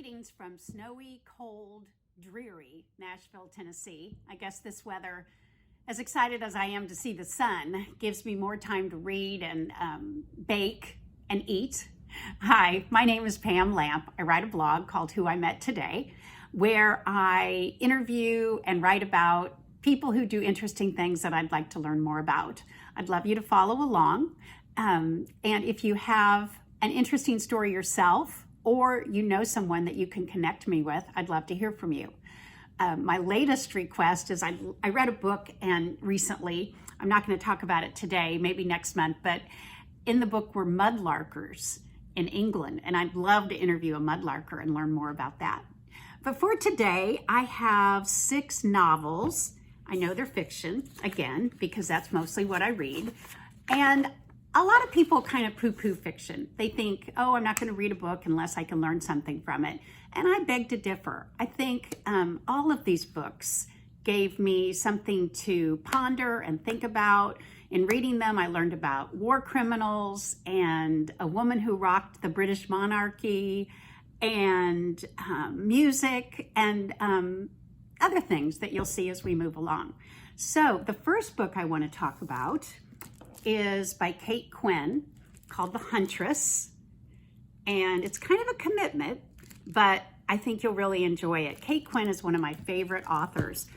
Greetings from snowy, cold, dreary Nashville, Tennessee. I guess this weather, as excited as I am to see the sun, gives me more time to read and bake and eat. Hi, my name is Pam Lamp. I write a blog called Who I Met Today, where I interview and write about people who do interesting things that I'd like to learn more about. I'd love you to follow along. And if you have an interesting story yourself, or you know someone that you can connect me with, I'd love to hear from you. My latest request is I read a book and recently, I'm not going to talk about it today, maybe next month, but in the book were mudlarkers in England, and I'd love to interview a mudlarker and learn more about that. But for today, I have 6 novels. I know they're fiction, again, because that's mostly what I read. And a lot of people kind of poo-poo fiction. They think, oh, I'm not going to read a book unless I can learn something from it. And I beg to differ. I think all of these books gave me something to ponder and think about. In reading them, I learned about war criminals and a woman who rocked the British monarchy and music and other things that you'll see as we move along. So the first book I want to talk about is by Kate Quinn, called The Huntress. And it's kind of a commitment, but I think you'll really enjoy it. Kate Quinn is one of my favorite authors.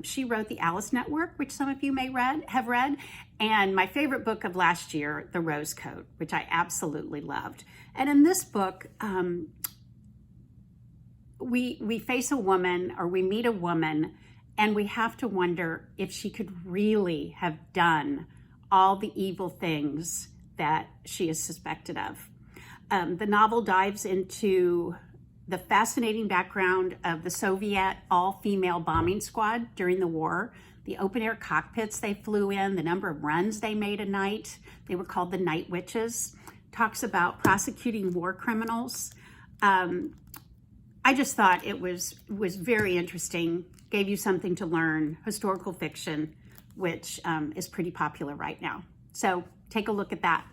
She wrote The Alice Network, which some of you may have read, and my favorite book of last year, The Rose Coat, which I absolutely loved. And in this book, we face a woman, or we meet a woman, and we have to wonder if she could really have done all the evil things that she is suspected of. The novel dives into the fascinating background of the Soviet all-female bombing squad during the war, the open-air cockpits they flew in, the number of runs they made a night. They were called the Night Witches. Talks about prosecuting war criminals. I just thought it was very interesting, gave you something to learn, historical fiction, which is pretty popular right now. So take a look at that.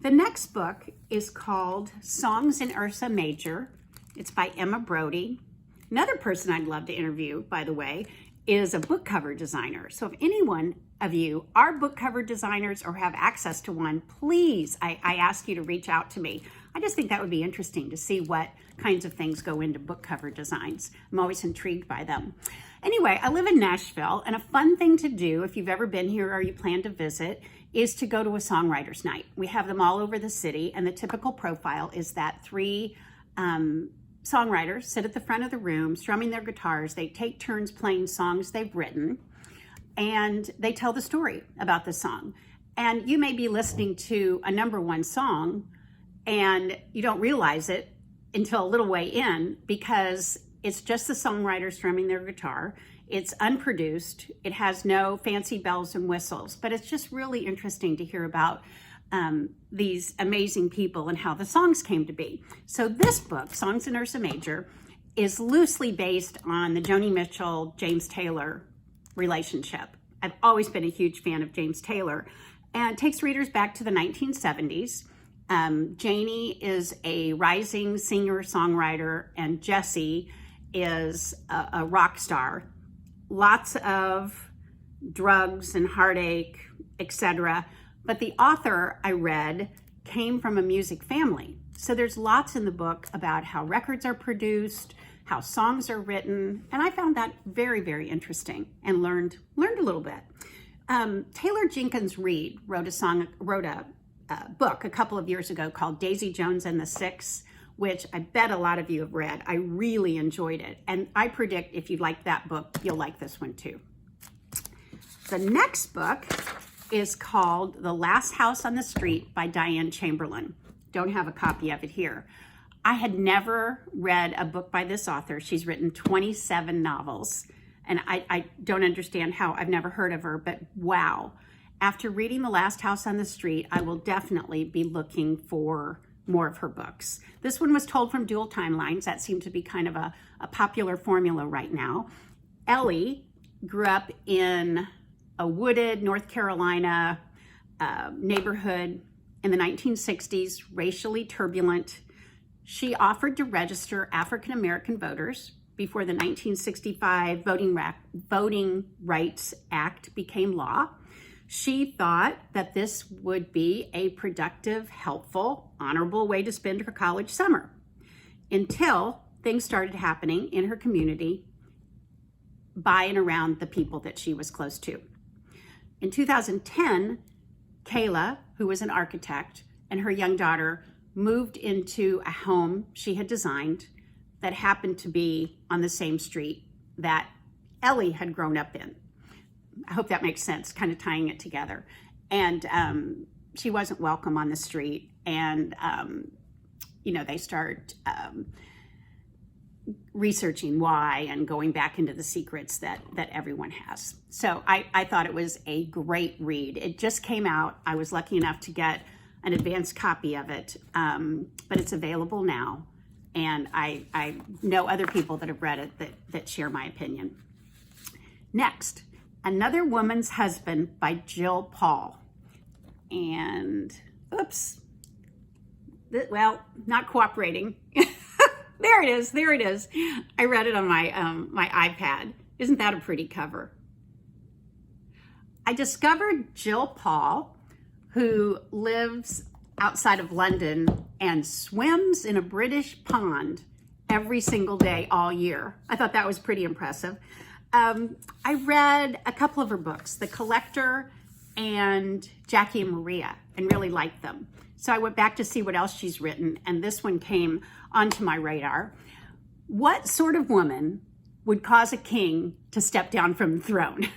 The next book is called Songs in Ursa Major. It's by Emma Brody. Another person I'd love to interview, by the way, is a book cover designer. So if anyone of you are book cover designers or have access to one, please, I ask you to reach out to me. I just think that would be interesting to see what kinds of things go into book cover designs. I'm always intrigued by them. Anyway, I live in Nashville, and a fun thing to do, if you've ever been here or you plan to visit, is to go to a songwriter's night. We have them all over the city, and the typical profile is that 3 songwriters sit at the front of the room, strumming their guitars. They take turns playing songs they've written, and they tell the story about the song. And you may be listening to a #1 song, and you don't realize it until a little way in, because it's just the songwriter strumming their guitar. It's unproduced. It has no fancy bells and whistles, but it's just really interesting to hear about these amazing people and how the songs came to be. So this book, Songs in Ursa Major, is loosely based on the Joni Mitchell, James Taylor relationship. I've always been a huge fan of James Taylor, and takes readers back to the 1970s. Janie is a rising singer-songwriter, and Jessie is a rock star. Lots of drugs and heartache, etc. But the author I read came from a music family. So there's lots in the book about how records are produced, how songs are written, and I found that very, very interesting and learned a little bit. Taylor Jenkins Reid wrote a book a couple of years ago called Daisy Jones and the Six, which I bet a lot of you have read. I really enjoyed it. And I predict if you like that book, you'll like this one too. The next book is called The Last House on the Street by Diane Chamberlain. Don't have a copy of it here. I had never read a book by this author. She's written 27 novels, and I don't understand how. I've never heard of her, but wow. After reading The Last House on the Street, I will definitely be looking for more of her books. This one was told from dual timelines. That seemed to be kind of a popular formula right now. Ellie grew up in a wooded North Carolina neighborhood in the 1960s, racially turbulent, She offered to register African American voters before the 1965 Voting Rights Act became law. She thought that this would be a productive, helpful, honorable way to spend her college summer, until things started happening in her community by and around the people that she was close to. In 2010, Kayla, who was an architect, and her young daughter moved into a home she had designed that happened to be on the same street that Ellie had grown up in. I hope that makes sense, kind of tying it together. And she wasn't welcome on the street. And, they start researching why and going back into the secrets that everyone has. So I thought it was a great read. It just came out. I was lucky enough to get an advanced copy of it, but it's available now. And I know other people that have read it that share my opinion. Next, Another Woman's Husband by Jill Paul. And, not cooperating. There it is. I read it on my iPad. Isn't that a pretty cover? I discovered Jill Paul, who lives outside of London and swims in a British pond every single day all year. I thought that was pretty impressive. I read a couple of her books, The Collector and Jackie and Maria, and really liked them. So I went back to see what else she's written, and this one came onto my radar. What sort of woman would cause a king to step down from the throne?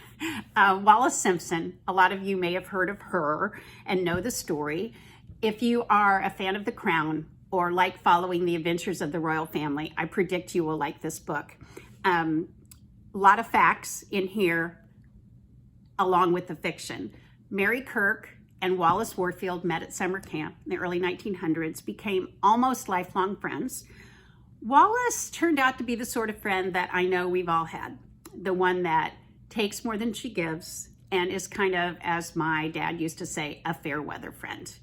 Wallis Simpson, a lot of you may have heard of her and know the story. If you are a fan of The Crown or like following the adventures of the royal family, I predict you will like this book. A lot of facts in here along with the fiction. Mary Kirk and Wallace Warfield met at summer camp in the early 1900s, became almost lifelong friends. Wallace turned out to be the sort of friend that I know we've all had, the one that takes more than she gives and is kind of, as my dad used to say, a fair weather friend.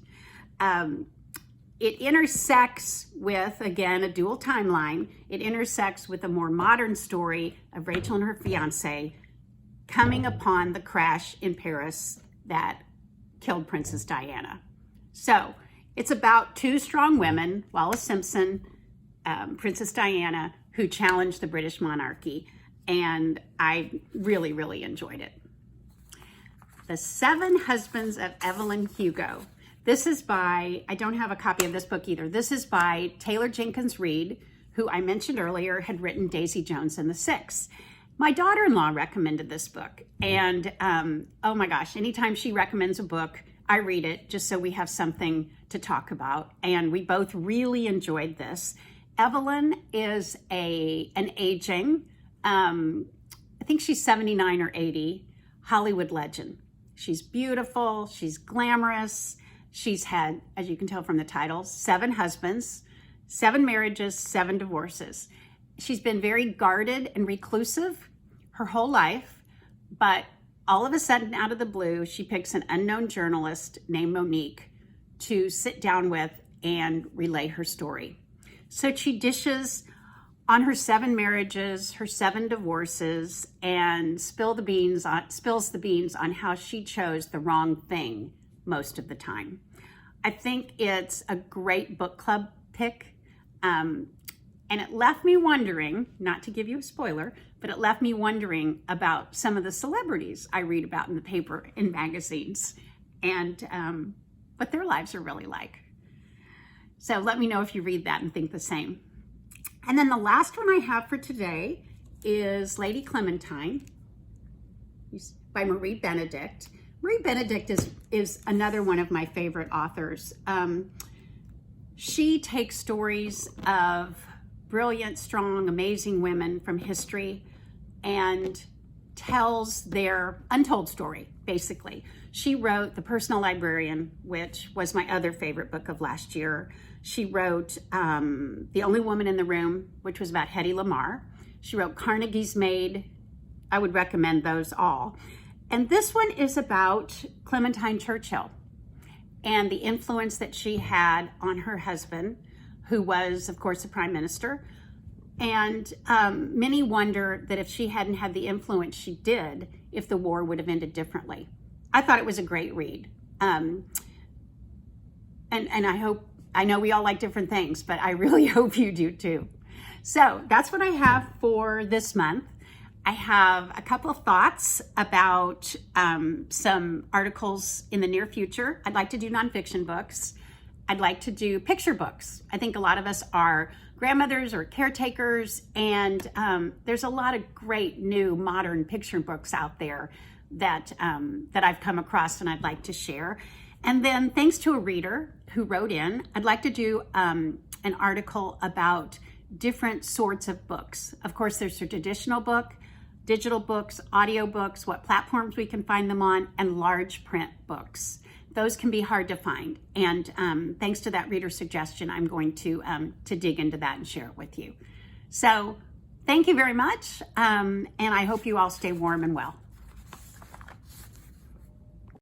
It intersects with, again, a dual timeline. It intersects with a more modern story of Rachel and her fiance coming upon the crash in Paris that killed Princess Diana. So it's about two strong women, Wallis Simpson, Princess Diana, who challenged the British monarchy. And I really, really enjoyed it. The Seven Husbands of Evelyn Hugo. This is by, I don't have a copy of this book either. This is by Taylor Jenkins Reid, who I mentioned earlier had written Daisy Jones and the Six. My daughter-in-law recommended this book. And oh my gosh, anytime she recommends a book, I read it just so we have something to talk about. And we both really enjoyed this. Evelyn is an aging, I think she's 79 or 80, Hollywood legend. She's beautiful, she's glamorous. She's had, as you can tell from the title, 7 husbands, 7 marriages, 7 divorces. She's been very guarded and reclusive her whole life, but all of a sudden, out of the blue, she picks an unknown journalist named Monique to sit down with and relay her story. So she dishes on her 7 marriages, her 7 divorces, and spills the beans on how she chose the wrong thing most of the time. I think it's a great book club pick. And it left me wondering, not to give you a spoiler, but it left me wondering about some of the celebrities I read about in the paper and magazines and what their lives are really like. So let me know if you read that and think the same. And then the last one I have for today is Lady Clementine by Marie Benedict. Marie Benedict is another one of my favorite authors. She takes stories of brilliant, strong, amazing women from history and tells their untold story, basically. She wrote The Personal Librarian, which was my other favorite book of last year. She wrote The Only Woman in the Room, which was about Hedy Lamarr. She wrote Carnegie's Maid. I would recommend those all. And this one is about Clementine Churchill and the influence that she had on her husband, who was, of course, the prime minister. And many wonder that if she hadn't had the influence she did, if the war would have ended differently. I thought it was a great read. And I know we all like different things, but I really hope you do too. So that's what I have for this month. I have a couple of thoughts about some articles in the near future. I'd like to do nonfiction books. I'd like to do picture books. I think a lot of us are grandmothers or caretakers, and there's a lot of great new modern picture books out there that I've come across and I'd like to share. And then thanks to a reader who wrote in, I'd like to do an article about different sorts of books. Of course, there's a traditional book, digital books, audio books, what platforms we can find them on, and large print books. Those can be hard to find. And thanks to that reader suggestion, I'm going to dig into that and share it with you. So thank you very much. And I hope you all stay warm and well.